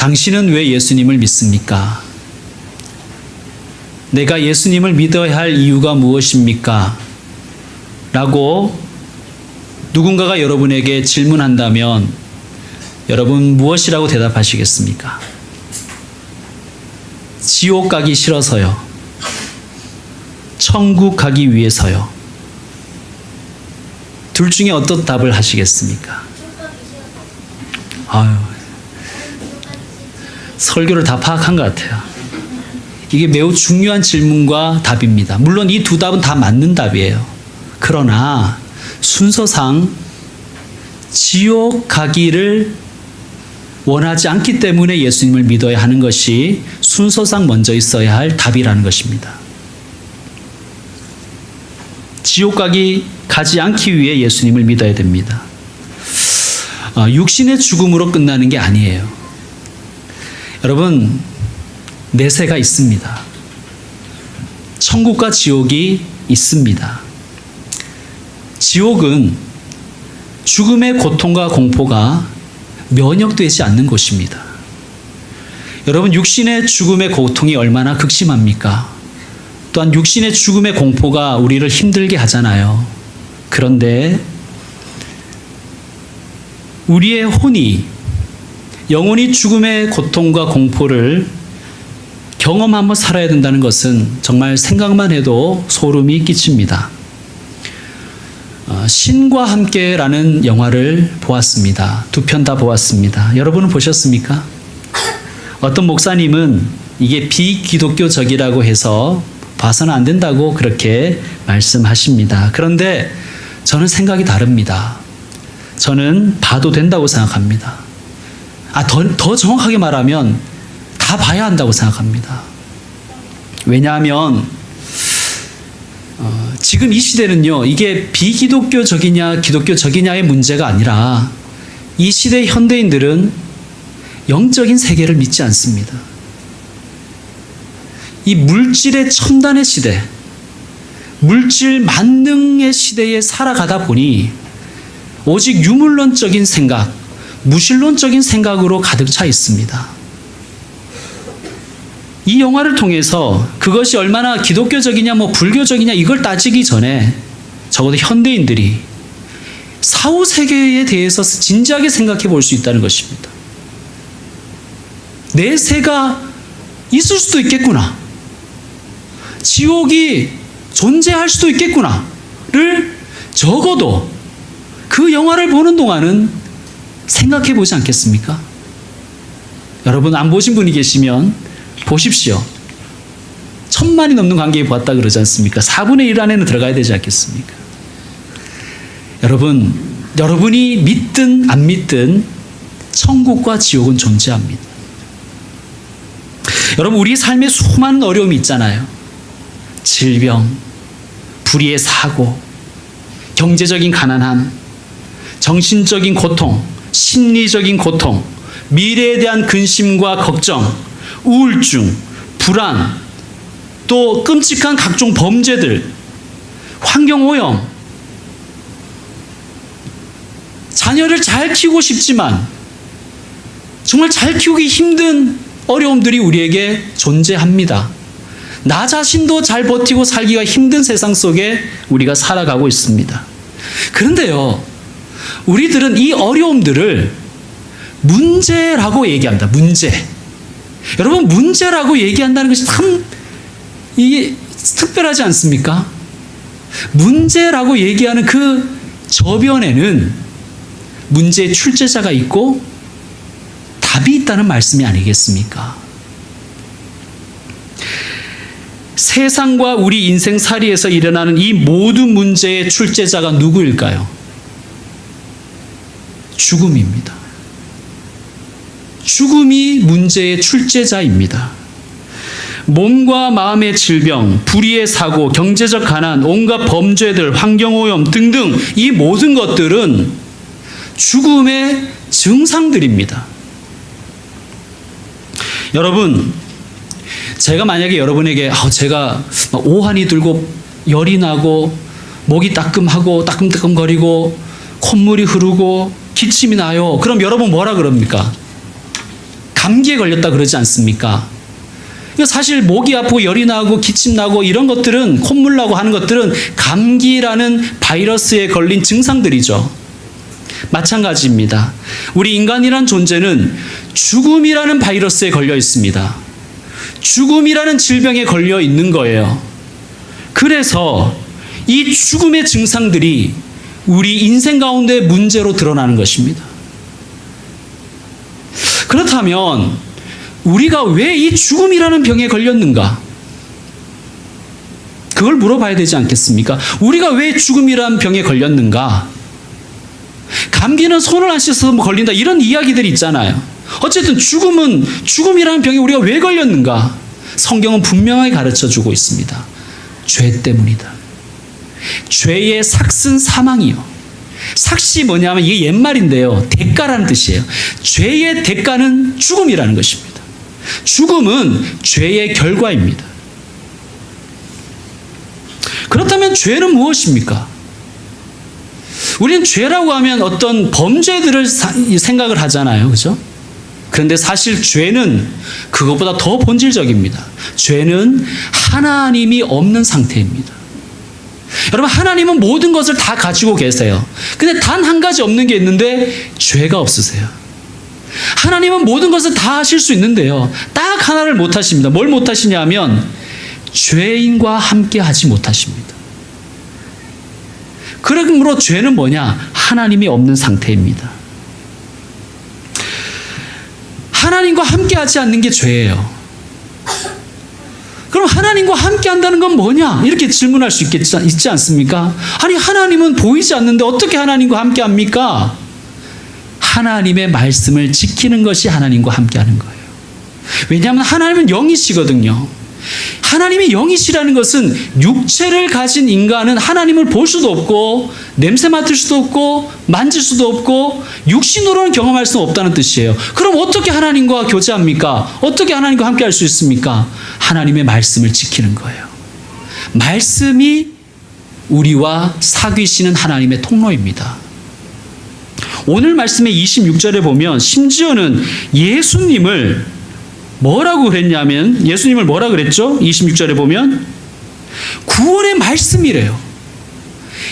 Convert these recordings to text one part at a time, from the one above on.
당신은 왜 예수님을 믿습니까? 내가 예수님을 믿어야 할 이유가 무엇입니까? 라고 누군가가 여러분에게 질문한다면 여러분 무엇이라고 대답하시겠습니까? 지옥 가기 싫어서요. 천국 가기 위해서요. 둘 중에 어떤 답을 하시겠습니까? 아유, 설교를 다 파악한 것 같아요. 이게 매우 중요한 질문과 답입니다. 물론 이 두 답은 다 맞는 답이에요. 그러나 순서상 지옥 가기를 원하지 않기 때문에 예수님을 믿어야 하는 것이 순서상 먼저 있어야 할 답이라는 것입니다. 지옥 가지 않기 위해 예수님을 믿어야 됩니다. 육신의 죽음으로 끝나는 게 아니에요. 여러분, 내세가 있습니다. 천국과 지옥이 있습니다. 지옥은 죽음의 고통과 공포가 면역되지 않는 곳입니다. 여러분, 육신의 죽음의 고통이 얼마나 극심합니까? 또한 육신의 죽음의 공포가 우리를 힘들게 하잖아요. 그런데 우리의 혼이 영원히 죽음의 고통과 공포를 경험하며 살아야 된다는 것은 정말 생각만 해도 소름이 끼칩니다. 신과 함께라는 영화를 보았습니다. 두 편 다 보았습니다. 여러분은 보셨습니까? 어떤 목사님은 이게 비기독교적이라고 해서 봐서는 안 된다고 그렇게 말씀하십니다. 그런데 저는 생각이 다릅니다. 저는 봐도 된다고 생각합니다. 더 정확하게 말하면 다 봐야 한다고 생각합니다. 왜냐하면 지금 이 시대는요, 이게 비기독교적이냐 기독교적이냐의 문제가 아니라 이 시대 현대인들은 영적인 세계를 믿지 않습니다. 이 물질의 첨단의 시대, 물질 만능의 시대에 살아가다 보니 오직 유물론적인 생각, 무신론적인 생각으로 가득 차 있습니다. 이 영화를 통해서 그것이 얼마나 기독교적이냐 불교적이냐 이걸 따지기 전에 적어도 현대인들이 사후세계에 대해서 진지하게 생각해 볼 수 있다는 것입니다. 내세가 있을 수도 있겠구나. 지옥이 존재할 수도 있겠구나를 적어도 그 영화를 보는 동안은 생각해 보지 않겠습니까? 여러분, 안 보신 분이 계시면 보십시오. 1000만이 넘는 관객이 보았다 그러지 않습니까? 4분의 1 안에는 들어가야 되지 않겠습니까? 여러분이 믿든 안 믿든 천국과 지옥은 존재합니다. 여러분, 우리 삶에 수많은 어려움이 있잖아요. 질병, 불의의 사고, 경제적인 가난함, 정신적인 고통, 심리적인 고통, 미래에 대한 근심과 걱정, 우울증, 불안, 또 끔찍한 각종 범죄들, 환경오염, 자녀를 잘 키우고 싶지만 정말 잘 키우기 힘든 어려움들이 우리에게 존재합니다. 나 자신도 잘 버티고 살기가 힘든 세상 속에 우리가 살아가고 있습니다. 그런데요, 우리들은 이 어려움들을 문제라고 얘기합니다. 문제. 여러분, 문제라고 얘기한다는 것이 참 이게 특별하지 않습니까? 문제라고 얘기하는 그 저변에는 문제의 출제자가 있고 답이 있다는 말씀이 아니겠습니까? 세상과 우리 인생살이에서 일어나는 이 모든 문제의 출제자가 누구일까요? 죽음입니다. 죽음이 문제의 출제자입니다. 몸과 마음의 질병, 불의의 사고, 경제적 가난, 온갖 범죄들, 환경오염 등등 이 모든 것들은 죽음의 증상들입니다. 여러분, 제가 만약에 여러분에게 제가 오한이 들고 열이 나고 목이 따끔거리고 콧물이 흐르고 기침이 나요. 그럼 여러분 뭐라 그럽니까? 감기에 걸렸다 그러지 않습니까? 사실 목이 아프고 열이 나고 기침 나고 이런 것들은, 콧물 나고 하는 것들은 감기라는 바이러스에 걸린 증상들이죠. 마찬가지입니다. 우리 인간이란 존재는 죽음이라는 바이러스에 걸려 있습니다. 죽음이라는 질병에 걸려 있는 거예요. 그래서 이 죽음의 증상들이 우리 인생 가운데 문제로 드러나는 것입니다. 그렇다면 우리가 왜 이 죽음이라는 병에 걸렸는가? 그걸 물어봐야 되지 않겠습니까? 우리가 왜 죽음이라는 병에 걸렸는가? 감기는 손을 안 씻어서 걸린다, 이런 이야기들이 있잖아요. 어쨌든 죽음이라는 병에 우리가 왜 걸렸는가? 성경은 분명하게 가르쳐주고 있습니다. 죄 때문이다. 죄의 삭은 사망이요. 삭이 뭐냐면 이게 옛말인데요, 대가라는 뜻이에요. 죄의 대가는 죽음이라는 것입니다. 죽음은 죄의 결과입니다. 그렇다면 죄는 무엇입니까? 우리는 죄라고 하면 어떤 범죄들을 생각을 하잖아요. 그죠? 그런데 사실 죄는 그것보다 더 본질적입니다. 죄는 하나님이 없는 상태입니다. 여러분, 하나님은 모든 것을 다 가지고 계세요. 근데 단 한 가지 없는 게 있는데 죄가 없으세요. 하나님은 모든 것을 다 하실 수 있는데요, 딱 하나를 못 하십니다. 뭘 못 하시냐면 죄인과 함께 하지 못하십니다. 그러므로 죄는 뭐냐? 하나님이 없는 상태입니다. 하나님과 함께 하지 않는 게 죄예요. 그럼 하나님과 함께 한다는 건 뭐냐? 이렇게 질문할 수 있지 않습니까? 아니, 하나님은 보이지 않는데 어떻게 하나님과 함께 합니까? 하나님의 말씀을 지키는 것이 하나님과 함께 하는 거예요. 왜냐하면 하나님은 영이시거든요. 하나님이 영이시라는 것은 육체를 가진 인간은 하나님을 볼 수도 없고 냄새 맡을 수도 없고 만질 수도 없고 육신으로는 경험할 수 없다는 뜻이에요. 그럼 어떻게 하나님과 교제합니까? 어떻게 하나님과 함께 할 수 있습니까? 하나님의 말씀을 지키는 거예요. 말씀이 우리와 사귀시는 하나님의 통로입니다. 오늘 말씀의 26절에 보면 심지어는 예수님을 뭐라고 그랬냐면, 예수님을 뭐라 그랬죠? 26절에 보면 구원의 말씀이래요.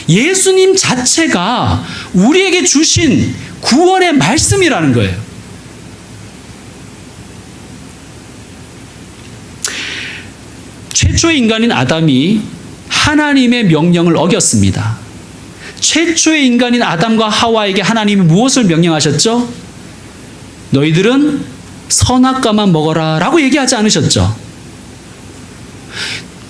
예수님 자체가 우리에게 주신 구원의 말씀이라는 거예요. 최초의 인간인 아담이 하나님의 명령을 어겼습니다. 최초의 인간인 아담과 하와에게 하나님이 무엇을 명령하셨죠? 너희들은 선악과만 먹어라 라고 얘기하지 않으셨죠?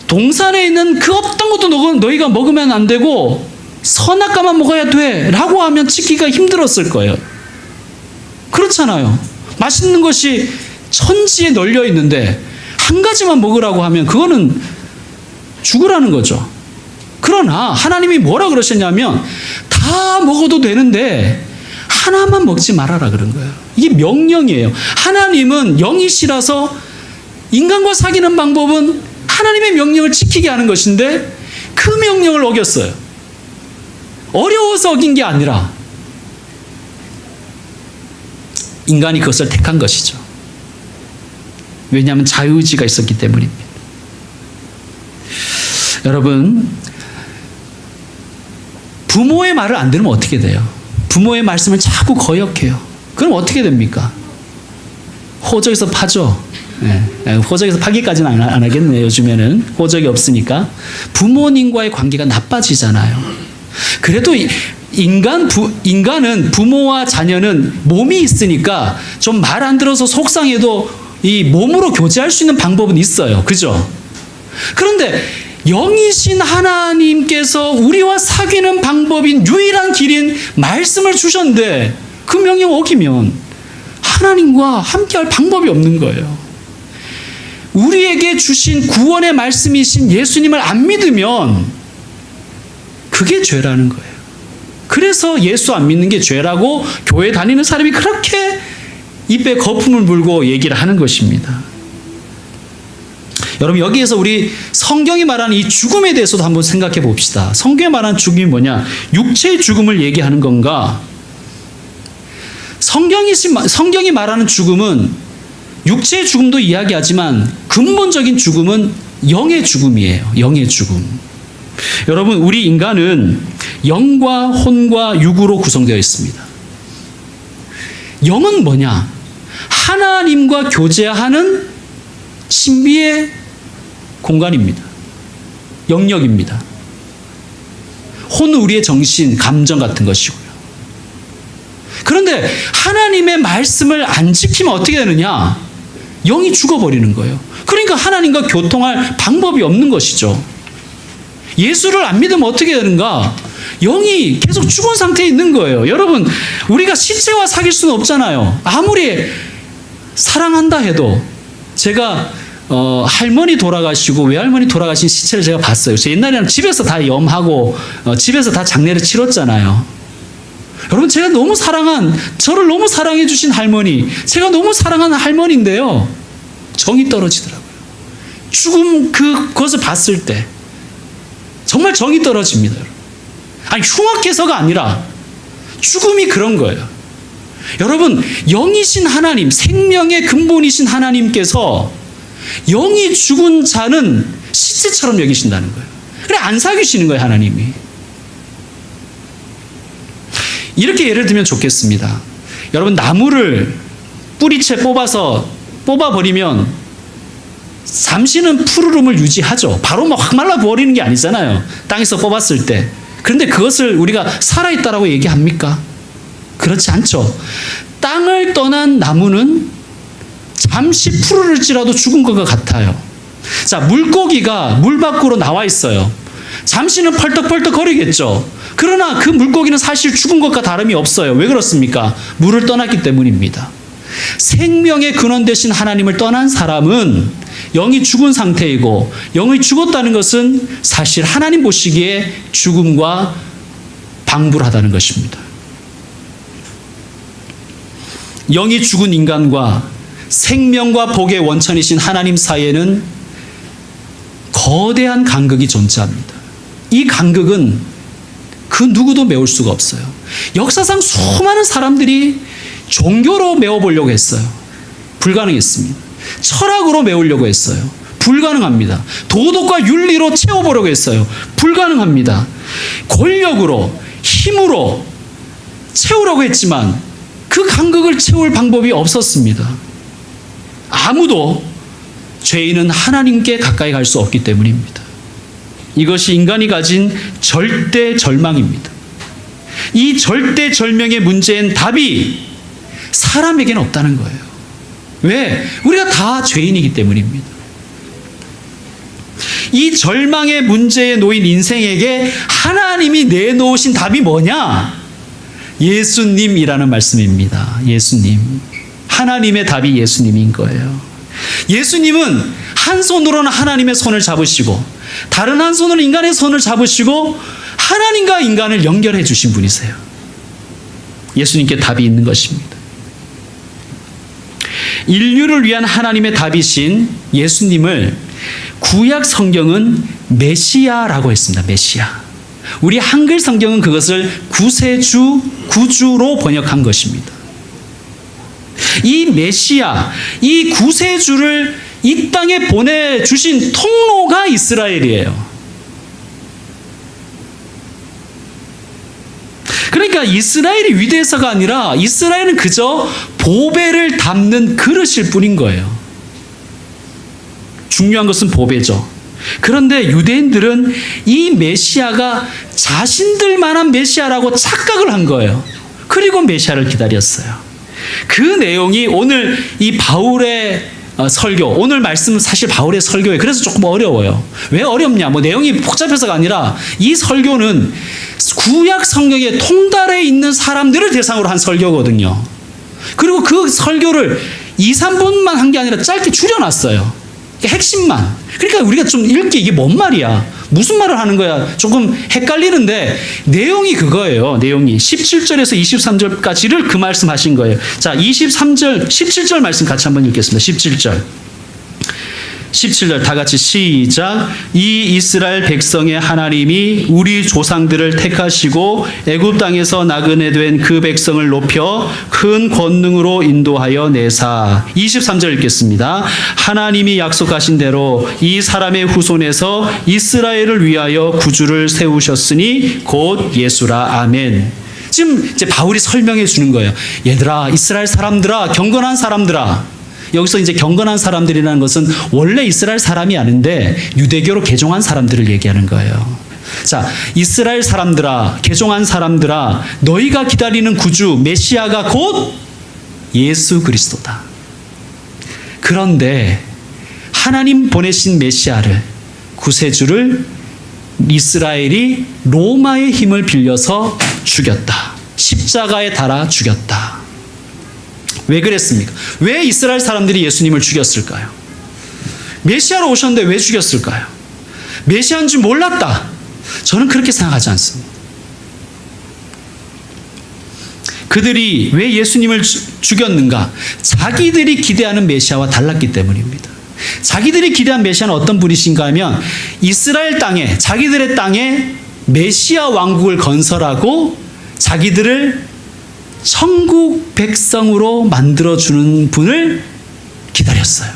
동산에 있는 그 어떤 것도 너희가 먹으면 안 되고 선악과만 먹어야 돼 라고 하면 지키기가 힘들었을 거예요. 그렇잖아요. 맛있는 것이 천지에 널려 있는데 한 가지만 먹으라고 하면 그거는 죽으라는 거죠. 그러나 하나님이 뭐라 그러셨냐면 다 먹어도 되는데 하나만 먹지 말아라 그런 거예요. 이게 명령이에요. 하나님은 영이시라서 인간과 사귀는 방법은 하나님의 명령을 지키게 하는 것인데 그 명령을 어겼어요. 어려워서 어긴 게 아니라 인간이 그것을 택한 것이죠. 왜냐하면 자유의지가 있었기 때문입니다. 여러분, 부모의 말을 안 들으면 어떻게 돼요? 부모의 말씀을 자꾸 거역해요. 그럼 어떻게 됩니까? 호적에서 파죠. 호적에서 파기까지는 안 하겠네요. 요즘에는 호적이 없으니까. 부모님과의 관계가 나빠지잖아요. 그래도 인간은, 부모와 자녀는 몸이 있으니까 좀 말 안 들어서 속상해도 이 몸으로 교제할 수 있는 방법은 있어요. 그죠? 그런데 영이신 하나님께서 우리와 사귀는 방법인 유일한 길인 말씀을 주셨는데 그 명령 어기면 하나님과 함께할 방법이 없는 거예요. 우리에게 주신 구원의 말씀이신 예수님을 안 믿으면 그게 죄라는 거예요. 그래서 예수 안 믿는 게 죄라고 교회 다니는 사람이 그렇게 입에 거품을 물고 얘기를 하는 것입니다. 여러분, 여기에서 우리 성경이 말하는 이 죽음에 대해서도 한번 생각해 봅시다. 성경이 말하는 죽음이 뭐냐? 육체의 죽음을 얘기하는 건가? 성경이 말하는 죽음은 육체의 죽음도 이야기하지만 근본적인 죽음은 영의 죽음이에요. 영의 죽음. 여러분, 우리 인간은 영과 혼과 육으로 구성되어 있습니다. 영은 뭐냐? 하나님과 교제하는 신비의 공간입니다. 영역입니다. 혼은 우리의 정신, 감정 같은 것이고요. 그런데 하나님의 말씀을 안 지키면 어떻게 되느냐? 영이 죽어버리는 거예요. 그러니까 하나님과 교통할 방법이 없는 것이죠. 예수를 안 믿으면 어떻게 되는가? 영이 계속 죽은 상태에 있는 거예요. 여러분, 우리가 시체와 사귈 수는 없잖아요. 아무리 사랑한다 해도. 제가 할머니 돌아가시고 외할머니 돌아가신 시체를 제가 봤어요. 저 옛날에는 집에서 다 염하고 집에서 다 장례를 치렀잖아요. 여러분, 제가 너무 저를 너무 사랑해 주신 할머니, 제가 너무 사랑하는 할머니인데요, 정이 떨어지더라고요. 죽음 그것을 봤을 때 정말 정이 떨어집니다. 아니, 흉악해서가 아니라 죽음이 그런 거예요. 여러분, 영이신 하나님, 생명의 근본이신 하나님께서 영이 죽은 자는 시체처럼 여기신다는 거예요. 그래, 안 사귀시는 거예요, 하나님이. 이렇게 예를 들면 좋겠습니다. 여러분, 나무를 뿌리채 뽑아버리면 잠시는 푸르름을 유지하죠. 바로 막 확 말라버리는 게 아니잖아요. 땅에서 뽑았을 때. 그런데 그것을 우리가 살아있다라고 얘기합니까? 그렇지 않죠. 땅을 떠난 나무는 잠시 푸르를지라도 죽은 것과 같아요. 자, 물고기가 물 밖으로 나와 있어요. 잠시는 펄떡펄떡 거리겠죠. 그러나 그 물고기는 사실 죽은 것과 다름이 없어요. 왜 그렇습니까? 물을 떠났기 때문입니다. 생명의 근원 되신 하나님을 떠난 사람은 영이 죽은 상태이고, 영이 죽었다는 것은 사실 하나님 보시기에 죽음과 방불하다는 것입니다. 영이 죽은 인간과 생명과 복의 원천이신 하나님 사이에는 거대한 간극이 존재합니다. 이 간극은 그 누구도 메울 수가 없어요. 역사상 수많은 사람들이 종교로 메워보려고 했어요. 불가능했습니다. 철학으로 메우려고 했어요. 불가능합니다. 도덕과 윤리로 채워보려고 했어요. 불가능합니다. 권력으로, 힘으로 채우려고 했지만 그 간극을 채울 방법이 없었습니다. 아무도 죄인은 하나님께 가까이 갈 수 없기 때문입니다. 이것이 인간이 가진 절대 절망입니다. 이 절대 절명의 문제엔 답이 사람에게는 없다는 거예요. 왜? 우리가 다 죄인이기 때문입니다. 이 절망의 문제에 놓인 인생에게 하나님이 내놓으신 답이 뭐냐? 예수님이라는 말씀입니다. 예수님. 하나님의 답이 예수님인 거예요. 예수님은 한 손으로는 하나님의 손을 잡으시고 다른 한 손으로 인간의 손을 잡으시고 하나님과 인간을 연결해 주신 분이세요. 예수님께 답이 있는 것입니다. 인류를 위한 하나님의 답이신 예수님을 구약 성경은 메시아라고 했습니다. 메시아. 우리 한글 성경은 그것을 구세주, 구주로 번역한 것입니다. 이 메시아, 이 구세주를 이 땅에 보내주신 통로가 이스라엘이에요. 그러니까 이스라엘이 위대해서가 아니라 이스라엘은 그저 보배를 담는 그릇일 뿐인 거예요. 중요한 것은 보배죠. 그런데 유대인들은 이 메시아가 자신들만한 메시아라고 착각을 한 거예요. 그리고 메시아를 기다렸어요. 그 내용이 오늘 이 바울의 설교, 오늘 말씀은 사실 바울의 설교예요. 그래서 조금 어려워요. 왜 어렵냐? 내용이 복잡해서가 아니라 이 설교는 구약 성경의 통달에 있는 사람들을 대상으로 한 설교거든요. 그리고 그 설교를 2, 3분만 한 게 아니라 짧게 줄여놨어요. 핵심만. 그러니까 우리가 좀 읽기 이게 뭔 말이야? 무슨 말을 하는 거야? 조금 헷갈리는데 내용이 그거예요. 내용이 17절에서 23절까지를 그 말씀하신 거예요. 자, 23절, 17절 말씀 같이 한번 읽겠습니다. 17절. 17절 다 같이 시작. 이 이스라엘 백성의 하나님이 우리 조상들을 택하시고 애굽 땅에서 나그네 된 그 백성을 높여 큰 권능으로 인도하여 내사. 23절 읽겠습니다. 하나님이 약속하신 대로 이 사람의 후손에서 이스라엘을 위하여 구주를 세우셨으니 곧 예수라. 아멘. 지금 이제 바울이 설명해 주는 거예요. 얘들아, 이스라엘 사람들아, 경건한 사람들아. 여기서 이제 경건한 사람들이라는 것은 원래 이스라엘 사람이 아닌데 유대교로 개종한 사람들을 얘기하는 거예요. 자, 이스라엘 사람들아, 개종한 사람들아, 너희가 기다리는 구주 메시아가 곧 예수 그리스도다. 그런데 하나님 보내신 메시아를, 구세주를 이스라엘이 로마의 힘을 빌려서 죽였다. 십자가에 달아 죽였다. 왜 그랬습니까? 왜 이스라엘 사람들이 예수님을 죽였을까요? 메시아로 오셨는데 왜 죽였을까요? 메시아인 줄 몰랐다. 저는 그렇게 생각하지 않습니다. 그들이 왜 예수님을 죽였는가? 자기들이 기대하는 메시아와 달랐기 때문입니다. 자기들이 기대한 메시아는 어떤 분이신가 하면 이스라엘 땅에, 자기들의 땅에 메시아 왕국을 건설하고 자기들을 천국 백성으로 만들어주는 분을 기다렸어요.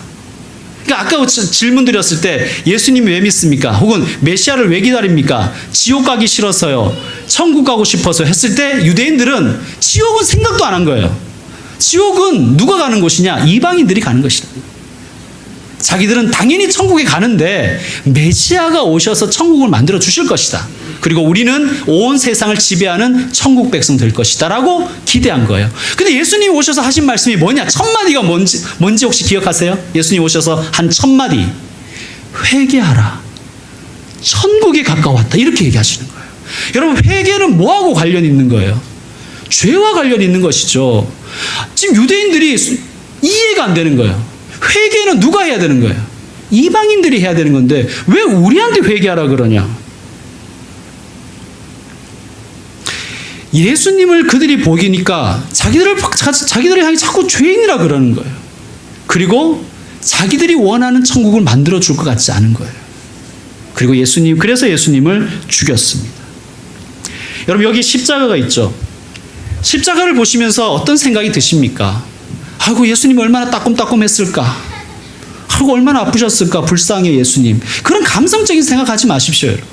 그러니까 아까 질문 드렸을 때 예수님이 왜 믿습니까? 혹은 메시아를 왜 기다립니까? 지옥 가기 싫어서요, 천국 가고 싶어서 했을 때 유대인들은 지옥은 생각도 안 한 거예요. 지옥은 누가 가는 곳이냐? 이방인들이 가는 것이다. 자기들은 당연히 천국에 가는데 메시아가 오셔서 천국을 만들어 주실 것이다. 그리고 우리는 온 세상을 지배하는 천국 백성 될 것이다 라고 기대한 거예요. 근데 예수님이 오셔서 하신 말씀이 뭐냐? 첫 마디가 뭔지 혹시 기억하세요? 예수님 오셔서 한 첫 마디, 회개하라, 천국이 가까웠다, 이렇게 얘기하시는 거예요. 여러분, 회개는 뭐하고 관련 있는 거예요? 죄와 관련 있는 것이죠. 지금 유대인들이 이해가 안 되는 거예요. 회개는 누가 해야 되는 거예요? 이방인들이 해야 되는 건데 왜 우리한테 회개하라 그러냐? 예수님을 그들이 보기니까 자기들을 향해 자꾸 죄인이라 그러는 거예요. 그리고 자기들이 원하는 천국을 만들어 줄 것 같지 않은 거예요. 그리고 그래서 예수님을 죽였습니다. 여러분, 여기 십자가가 있죠. 십자가를 보시면서 어떤 생각이 드십니까? 아이고, 예수님 얼마나 따끔따끔했을까? 아이고, 얼마나 아프셨을까? 불쌍해 예수님. 그런 감성적인 생각하지 마십시오. 여러분.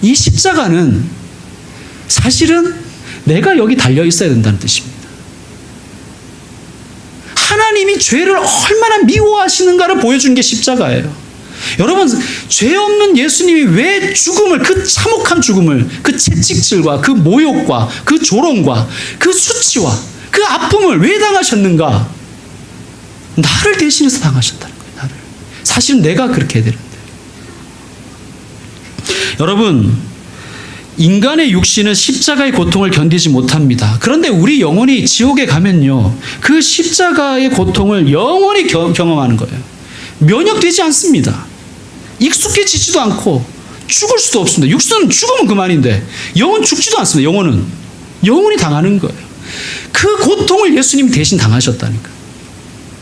이 십자가는 사실은 내가 여기 달려 있어야 된다는 뜻입니다. 하나님이 죄를 얼마나 미워하시는가를 보여준 게 십자가예요. 여러분, 죄 없는 예수님이 왜 죽음을, 그 참혹한 죽음을, 그 채찍질과 그 모욕과 그 조롱과 그 수치와 그 아픔을 왜 당하셨는가? 나를 대신해서 당하셨다는 거예요. 나를. 사실은 내가 그렇게 해야 되는데. 여러분, 인간의 육신은 십자가의 고통을 견디지 못합니다. 그런데 우리 영혼이 지옥에 가면요, 그 십자가의 고통을 영원히 경험하는 거예요. 면역되지 않습니다. 익숙해지지도 않고 죽을 수도 없습니다. 육신은 죽으면 그만인데 영은 죽지도 않습니다. 영혼은 영원히 당하는 거예요. 그 고통을 예수님이 대신 당하셨다니까.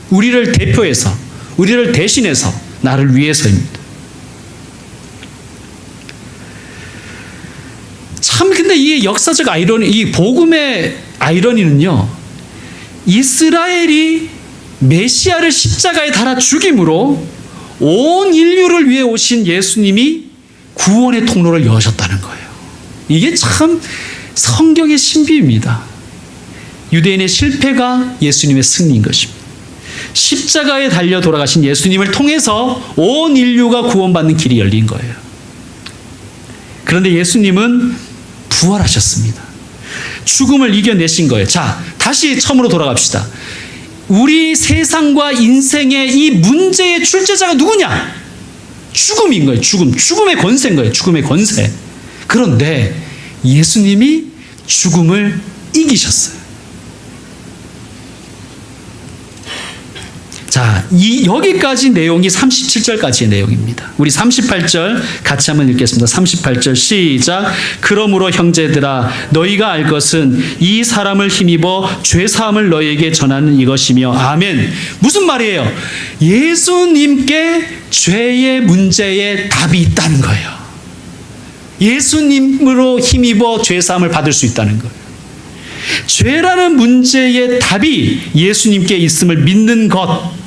우리를 대표해서, 우리를 대신해서, 나를 위해서입니다. 참, 근데 이 역사적 아이러니, 이 복음의 아이러니는요, 이스라엘이 메시아를 십자가에 달아 죽임으로 온 인류를 위해 오신 예수님이 구원의 통로를 여셨다는 거예요. 이게 참 성경의 신비입니다. 유대인의 실패가 예수님의 승리인 것입니다. 십자가에 달려 돌아가신 예수님을 통해서 온 인류가 구원받는 길이 열린 거예요. 그런데 예수님은 부활하셨습니다. 죽음을 이겨내신 거예요. 자, 다시 처음으로 돌아갑시다. 우리 세상과 인생의 이 문제의 출제자가 누구냐? 죽음인 거예요. 죽음의 권세인 거예요. 죽음의 권세. 그런데 예수님이 죽음을 이기셨어요. 자, 자, 여기까지 내용이 37절까지의 내용입니다. 우리 38절 같이 한번 읽겠습니다. 38절 시작. 그러므로 형제들아 너희가 알 것은 이 사람을 힘입어 죄사함을 너희에게 전하는 이것이며 아멘. 무슨 말이에요? 예수님께 죄의 문제에 답이 있다는 거예요. 예수님으로 힘입어 죄사함을 받을 수 있다는 거예요. 죄라는 문제의 답이 예수님께 있음을 믿는 것,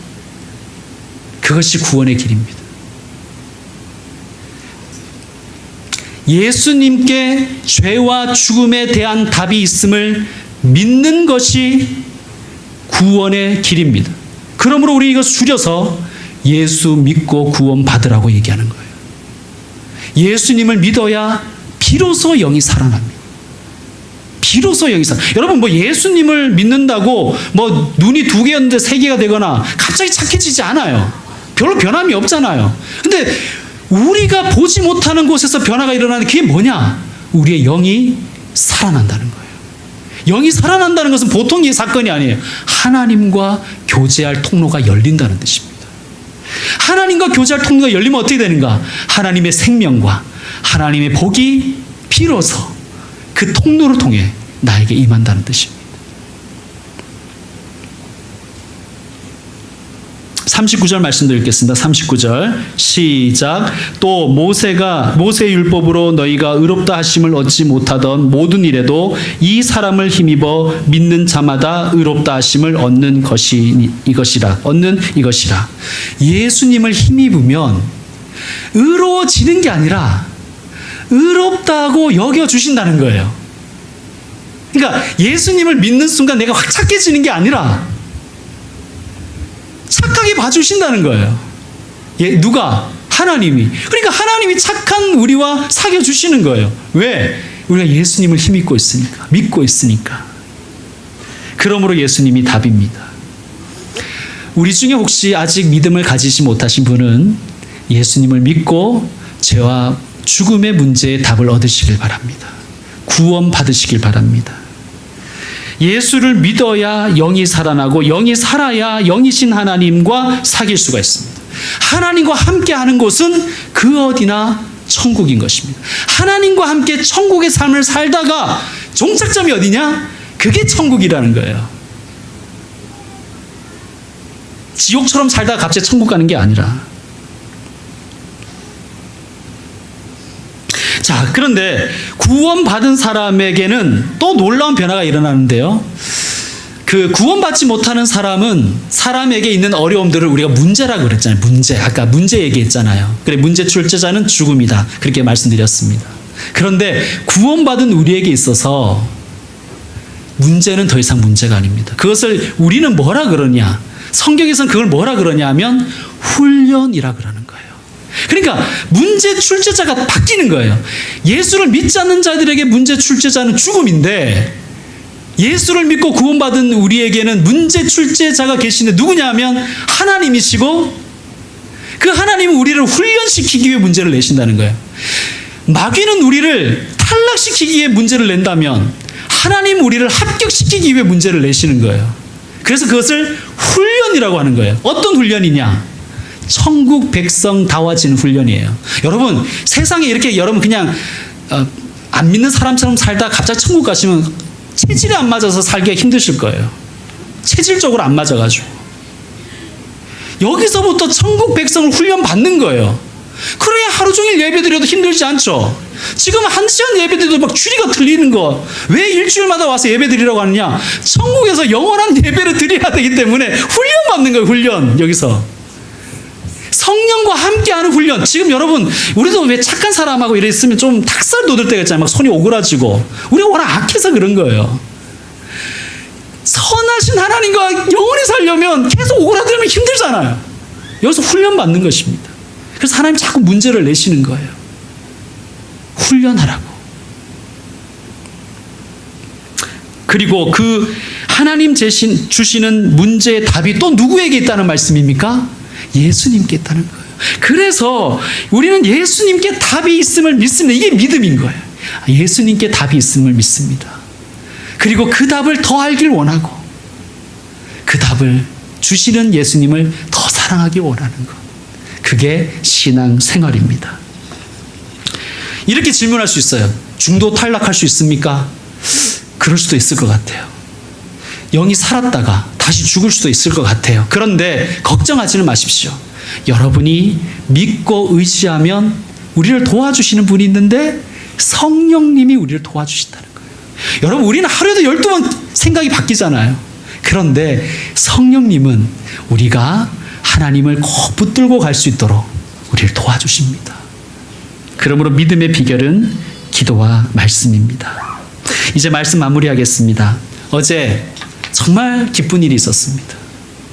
그것이 구원의 길입니다. 예수님께 죄와 죽음에 대한 답이 있음을 믿는 것이 구원의 길입니다. 그러므로 우리 이거 줄여서 예수 믿고 구원 받으라고 얘기하는 거예요. 예수님을 믿어야 비로소 영이 살아납니다. 비로소 영이 살아. 여러분 뭐 예수님을 믿는다고 뭐 눈이 2개였는데 3개가 되거나 갑자기 착해지지 않아요. 별로 변함이 없잖아요. 근데 우리가 보지 못하는 곳에서 변화가 일어나는 게 뭐냐? 우리의 영이 살아난다는 거예요. 영이 살아난다는 것은 보통 사건이 아니에요. 하나님과 교제할 통로가 열린다는 뜻입니다. 하나님과 교제할 통로가 열리면 어떻게 되는가? 하나님의 생명과 하나님의 복이 비로소 그 통로를 통해 나에게 임한다는 뜻입니다. 39절 말씀도 읽겠습니다. 39절 시작. 또 모세의 율법으로 너희가 의롭다 하심을 얻지 못하던 모든 일에도 이 사람을 힘입어 믿는 자마다 의롭다 하심을 얻는 이것이라. 예수님을 힘입으면 의로워지는 게 아니라 의롭다고 여겨주신다는 거예요. 그러니까 예수님을 믿는 순간 내가 확 착해지는 게 아니라 착하게 봐주신다는 거예요. 누가? 하나님이. 그러니까 하나님이 착한 우리와 사귀어주시는 거예요. 왜? 우리가 예수님을 힘입고 있으니까, 믿고 있으니까. 그러므로 예수님이 답입니다. 우리 중에 혹시 아직 믿음을 가지지 못하신 분은 예수님을 믿고 죄와 죽음의 문제에 답을 얻으시길 바랍니다. 구원 받으시길 바랍니다. 예수를 믿어야 영이 살아나고 영이 살아야 영이신 하나님과 사귈 수가 있습니다. 하나님과 함께 하는 곳은 그 어디나 천국인 것입니다. 하나님과 함께 천국의 삶을 살다가 종착점이 어디냐? 그게 천국이라는 거예요. 지옥처럼 살다가 갑자기 천국 가는 게 아니라. 자, 그런데 구원받은 사람에게는 또 놀라운 변화가 일어나는데요. 그 구원받지 못하는 사람에게 있는 어려움들을 우리가 문제라고 그랬잖아요. 문제. 아까 문제 얘기했잖아요. 그래, 문제 출제자는 죽음이다. 그렇게 말씀드렸습니다. 그런데 구원받은 우리에게 있어서 문제는 더 이상 문제가 아닙니다. 그것을 우리는 뭐라 그러냐? 성경에서는 그걸 뭐라 그러냐 하면 훈련이라 그러는 거예요. 그러니까 문제 출제자가 바뀌는 거예요. 예수를 믿지 않는 자들에게 문제 출제자는 죽음인데 예수를 믿고 구원받은 우리에게는 문제 출제자가 계시는데 누구냐 하면 하나님이시고 그 하나님은 우리를 훈련시키기 위해 문제를 내신다는 거예요. 마귀는 우리를 탈락시키기 위해 문제를 낸다면 하나님은 우리를 합격시키기 위해 문제를 내시는 거예요. 그래서 그것을 훈련이라고 하는 거예요. 어떤 훈련이냐? 천국 백성다워지는 훈련이에요. 여러분, 세상에 이렇게 여러분 그냥 안 믿는 사람처럼 살다 갑자기 천국 가시면 체질이 안 맞아서 살기가 힘드실 거예요. 체질적으로 안 맞아가지고. 여기서부터 천국 백성을 훈련받는 거예요. 그래야 하루 종일 예배드려도 힘들지 않죠. 지금 1시간 예배드려도 막 줄이가 틀리는 거. 왜 일주일마다 와서 예배드리라고 하느냐? 천국에서 영원한 예배를 드려야 되기 때문에 훈련받는 거예요. 훈련. 여기서 성령과 함께하는 훈련. 지금 여러분 우리도 왜 착한 사람하고 이랬으면 좀 닭살 돋을 때가 있잖아요. 막 손이 오그라지고. 우리가 워낙 악해서 그런 거예요. 선하신 하나님과 영원히 살려면 계속 오그라들면 힘들잖아요. 여기서 훈련받는 것입니다. 그래서 하나님 자꾸 문제를 내시는 거예요. 훈련하라고. 그리고 그 하나님 주시는 문제의 답이 또 누구에게 있다는 말씀입니까? 예수님께 있다는 거예요. 그래서 우리는 예수님께 답이 있음을 믿습니다. 이게 믿음인 거예요. 예수님께 답이 있음을 믿습니다. 그리고 그 답을 더 알길 원하고 그 답을 주시는 예수님을 더 사랑하기 원하는 것. 그게 신앙 생활입니다. 이렇게 질문할 수 있어요. 중도 탈락할 수 있습니까? 그럴 수도 있을 것 같아요. 영이 살았다가 다시 죽을 수도 있을 것 같아요. 그런데 걱정하지는 마십시오. 여러분이 믿고 의지하면 우리를 도와주시는 분이 있는데 성령님이 우리를 도와주신다는 거예요. 여러분, 우리는 하루에도 12번 생각이 바뀌잖아요. 그런데 성령님은 우리가 하나님을 꼭 붙들고 갈 수 있도록 우리를 도와주십니다. 그러므로 믿음의 비결은 기도와 말씀입니다. 이제 말씀 마무리하겠습니다. 어제 정말 기쁜 일이 있었습니다.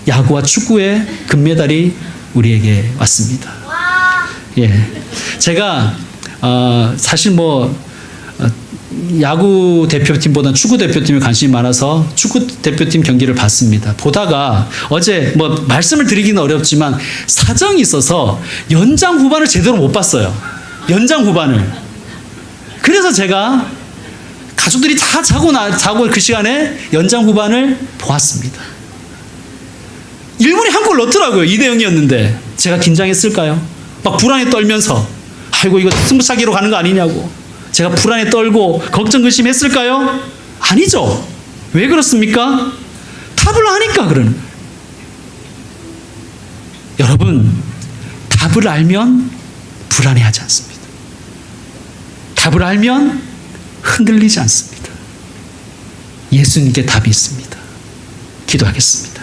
야구와 축구의 금메달이 우리에게 왔습니다. 예, 제가 사실 야구 대표팀보다 축구 대표팀에 관심이 많아서 축구 대표팀 경기를 봤습니다. 보다가 어제 말씀을 드리기는 어렵지만 사정이 있어서 연장 후반을 제대로 못 봤어요. 연장 후반을. 그래서 제가 가족들이 다 자고 그 시간에 연장 후반을 보았습니다. 일본이 한 골 넣더라고요. 2대0이었는데 제가 긴장했을까요? 막 불안에 떨면서 아이고 이거 승부차기로 가는 거 아니냐고 제가 불안에 떨고 걱정 근심했을까요? 아니죠. 왜 그렇습니까? 답을 아니까 그러는 거예요. 여러분, 답을 알면 불안해하지 않습니다. 답을 알면 흔들리지 않습니다. 예수님께 답이 있습니다. 기도하겠습니다.